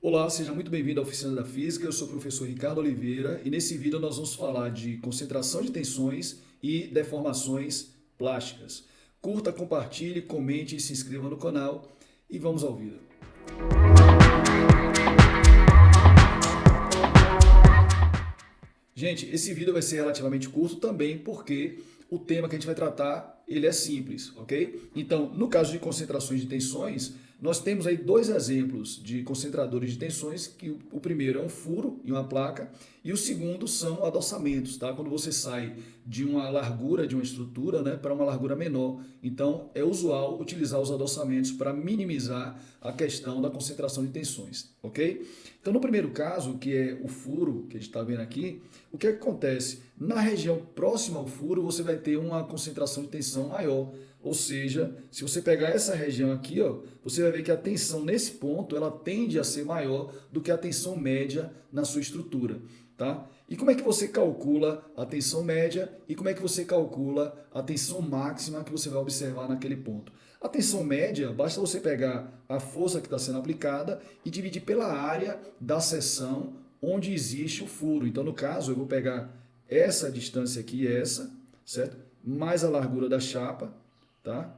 Olá, seja muito bem-vindo à Oficina da Física. Eu sou o professor Ricardo Oliveira e nesse vídeo nós vamos falar de concentração de tensões e deformações plásticas. Curta, compartilhe, comente e se inscreva no canal e vamos ao vídeo. Gente, esse vídeo vai ser relativamente curto também porque o tema que a gente vai tratar, ele é simples, ok? Então, no caso de concentrações de tensões, nós temos aí dois exemplos de concentradores de tensões, que o primeiro é um furo em uma placa e o segundo são adoçamentos, tá? Quando você sai de uma largura de uma estrutura, né, para uma largura menor. Então, é usual utilizar os adoçamentos para minimizar a questão da concentração de tensões, ok? Então, no primeiro caso, que é o furo, que a gente está vendo aqui, o que acontece? Na região próxima ao furo, você vai ter uma concentração de tensão maior. Ou seja, se você pegar essa região aqui, ó, você vai ver que a tensão nesse ponto ela tende a ser maior do que a tensão média na sua estrutura. Tá? E como é que você calcula a tensão média e como é que você calcula a tensão máxima que você vai observar naquele ponto? A tensão média, basta você pegar a força que está sendo aplicada e dividir pela área da seção onde existe o furo. Então, no caso, eu vou pegar essa distância aqui, essa, certo? Mais a largura da chapa, tá?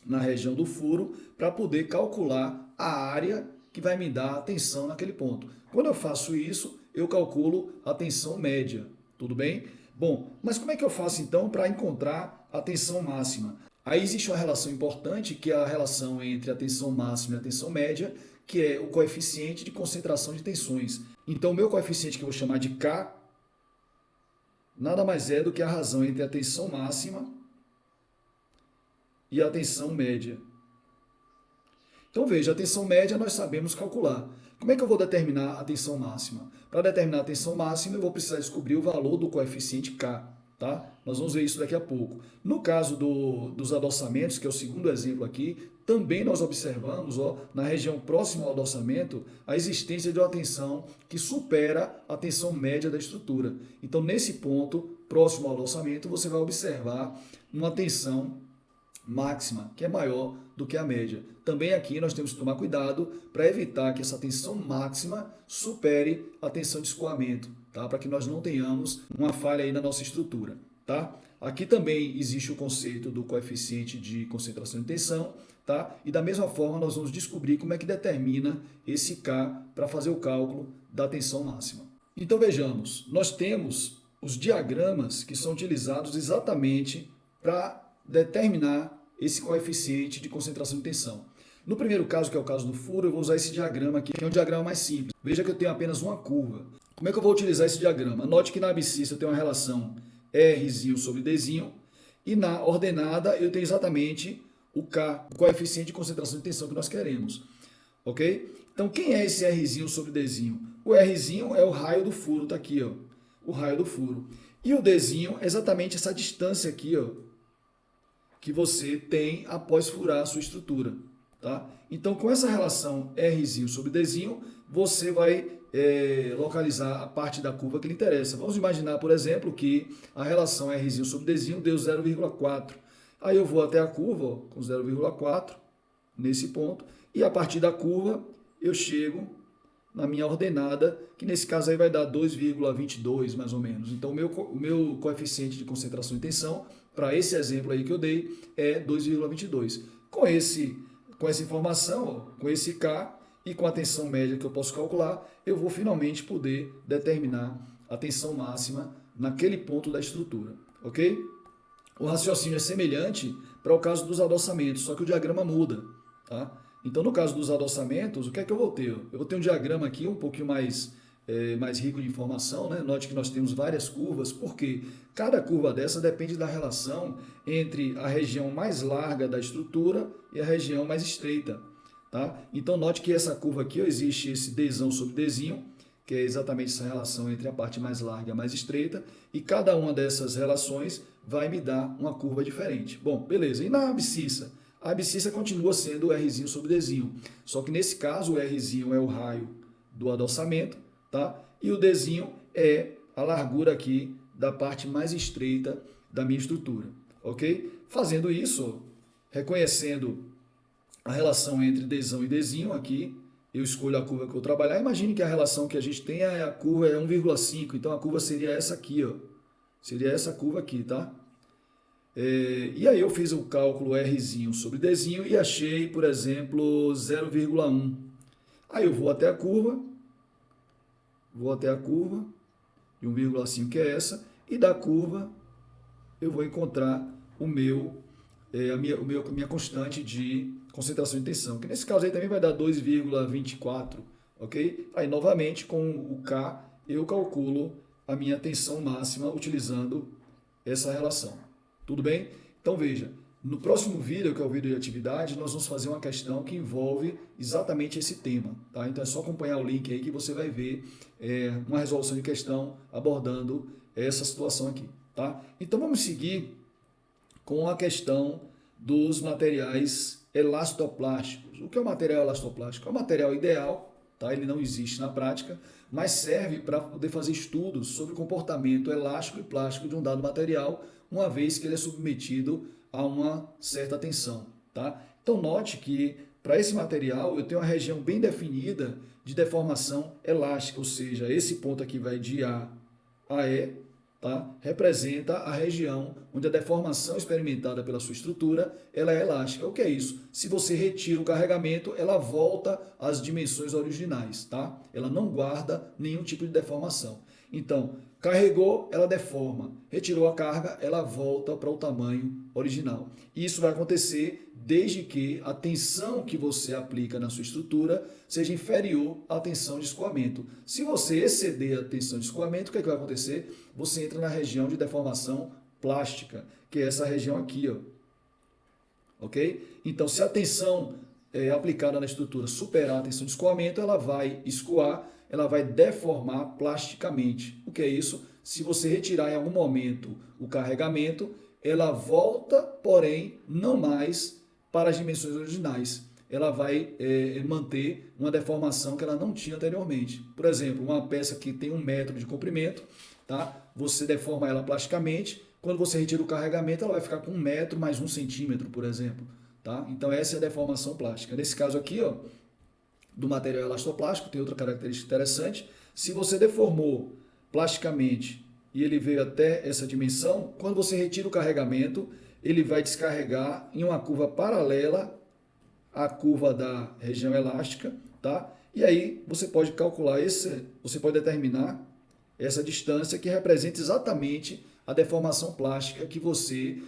Na região do furo, para poder calcular a área que vai me dar a tensão naquele ponto. Quando eu faço isso, eu calculo a tensão média, tudo bem? Bom, mas como é que eu faço então para encontrar a tensão máxima? Aí existe uma relação importante, que é a relação entre a tensão máxima e a tensão média, que é o coeficiente de concentração de tensões. Então, o meu coeficiente, que eu vou chamar de K, nada mais é do que a razão entre a tensão máxima e a tensão média. Então veja, a tensão média nós sabemos calcular. Como é que eu vou determinar a tensão máxima? Para determinar a tensão máxima, eu vou precisar descobrir o valor do coeficiente K. Tá? Nós vamos ver isso daqui a pouco. No caso dos adoçamentos, que é o segundo exemplo aqui, também nós observamos, ó, na região próxima ao adoçamento, a existência de uma tensão que supera a tensão média da estrutura. Então, nesse ponto, próximo ao adoçamento, você vai observar uma tensão máxima, que é maior do que a média. Também aqui nós temos que tomar cuidado para evitar que essa tensão máxima supere a tensão de escoamento, tá? Para que nós não tenhamos uma falha aí na nossa estrutura. Tá? Aqui também existe o conceito do coeficiente de concentração de tensão, tá? E da mesma forma nós vamos descobrir como é que determina esse K para fazer o cálculo da tensão máxima. Então vejamos, nós temos os diagramas que são utilizados exatamente para determinar esse coeficiente de concentração de tensão. No primeiro caso, que é o caso do furo, eu vou usar esse diagrama aqui, que é um diagrama mais simples. Veja que eu tenho apenas uma curva. Como é que eu vou utilizar esse diagrama? Note que na abscissa eu tenho uma relação R sobre D, e na ordenada eu tenho exatamente o K, o coeficiente de concentração de tensão que nós queremos. Ok? Então, quem é esse R sobre D? O R é o raio do furo, está aqui, ó, o raio do furo. E o D é exatamente essa distância aqui, ó, que você tem após furar a sua estrutura. Tá? Então, com essa relação R sobre D, você vai localizar a parte da curva que lhe interessa. Vamos imaginar, por exemplo, que a relação R sobre D deu 0,4. Aí eu vou até a curva, ó, com 0,4, nesse ponto, e a partir da curva eu chego na minha ordenada, que nesse caso aí vai dar 2,22 mais ou menos. Então o meu coeficiente de concentração de tensão, para esse exemplo aí que eu dei, é 2,22. Com essa informação, ó, com esse K e com a tensão média que eu posso calcular, eu vou finalmente poder determinar a tensão máxima naquele ponto da estrutura, ok? O raciocínio é semelhante para o caso dos adoçamentos, só que o diagrama muda, tá? Então, no caso dos adoçamentos, o que é que eu vou ter? Eu vou ter um diagrama aqui um pouquinho mais rico de informação, né? Note que nós temos várias curvas, porque cada curva dessa depende da relação entre a região mais larga da estrutura e a região mais estreita. Tá? Então, note que essa curva aqui, ó, existe esse D sobre D, que é exatamente essa relação entre a parte mais larga e a mais estreita, e cada uma dessas relações vai me dar uma curva diferente. Bom, beleza. E na abscissa? A abscissa continua sendo o R sobre D, só que nesse caso o R é o raio do adoçamento, tá? E o D é a largura aqui da parte mais estreita da minha estrutura, ok? Fazendo isso, reconhecendo a relação entre D e D aqui, eu escolho a curva que eu vou trabalhar. Imagine que a relação que a gente tem a curva é 1,5, então a curva seria essa aqui, ó. Seria essa curva aqui, tá? E aí eu fiz o cálculo Rzinho sobre Dzinho e achei, por exemplo, 0,1. Aí eu vou até a curva de 1,5 que é essa, e da curva eu vou encontrar a minha constante de concentração de tensão, que nesse caso aí também vai dar 2,24, ok? Aí novamente com o K eu calculo a minha tensão máxima utilizando essa relação. Tudo bem? Então veja, no próximo vídeo, que é o vídeo de atividade, nós vamos fazer uma questão que envolve exatamente esse tema, tá? Então é só acompanhar o link aí que você vai ver uma resolução de questão abordando essa situação aqui, tá? Então vamos seguir com a questão dos materiais elastoplásticos. O que é o material elastoplástico? É um material ideal, tá? Ele não existe na prática, mas serve para poder fazer estudos sobre o comportamento elástico e plástico de um dado material, uma vez que ele é submetido a uma certa tensão, tá? Então note que para esse material eu tenho uma região bem definida de deformação elástica, ou seja, esse ponto aqui vai de A a E, tá? Representa a região onde a deformação experimentada pela sua estrutura ela é elástica. O que é isso? Se você retira o carregamento, ela volta às dimensões originais, tá? Ela não guarda nenhum tipo de deformação. Então, carregou, ela deforma. Retirou a carga, ela volta para o tamanho original. E isso vai acontecer desde que a tensão que você aplica na sua estrutura seja inferior à tensão de escoamento. Se você exceder a tensão de escoamento, o que é que vai acontecer? Você entra na região de deformação plástica, que é essa região aqui, ó. Ok? Então, se a tensão aplicada na estrutura superar a tensão de escoamento, ela vai escoar, ela vai deformar plasticamente. O que é isso? Se você retirar em algum momento o carregamento, ela volta, porém, não mais para as dimensões originais. Ela vai manter uma deformação que ela não tinha anteriormente. Por exemplo, uma peça que tem 1 metro de comprimento, tá? Você deforma ela plasticamente, quando você retira o carregamento, ela vai ficar com 1 metro mais 1 centímetro, por exemplo. Tá? Então essa é a deformação plástica. Nesse caso aqui, ó, do material elastoplástico, tem outra característica interessante. Se você deformou plasticamente e ele veio até essa dimensão, quando você retira o carregamento, ele vai descarregar em uma curva paralela à curva da região elástica, tá? E aí você pode calcular você pode determinar essa distância que representa exatamente a deformação plástica que você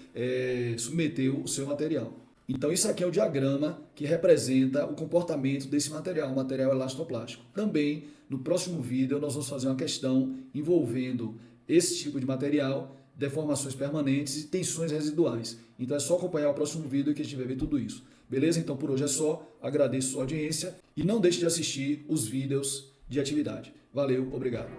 submeteu o seu material. Então isso aqui é o diagrama que representa o comportamento desse material, o material elastoplástico. Também no próximo vídeo nós vamos fazer uma questão envolvendo esse tipo de material, deformações permanentes e tensões residuais. Então é só acompanhar o próximo vídeo que a gente vai ver tudo isso. Beleza? Então por hoje é só, agradeço a sua audiência e não deixe de assistir os vídeos de atividade. Valeu, obrigado.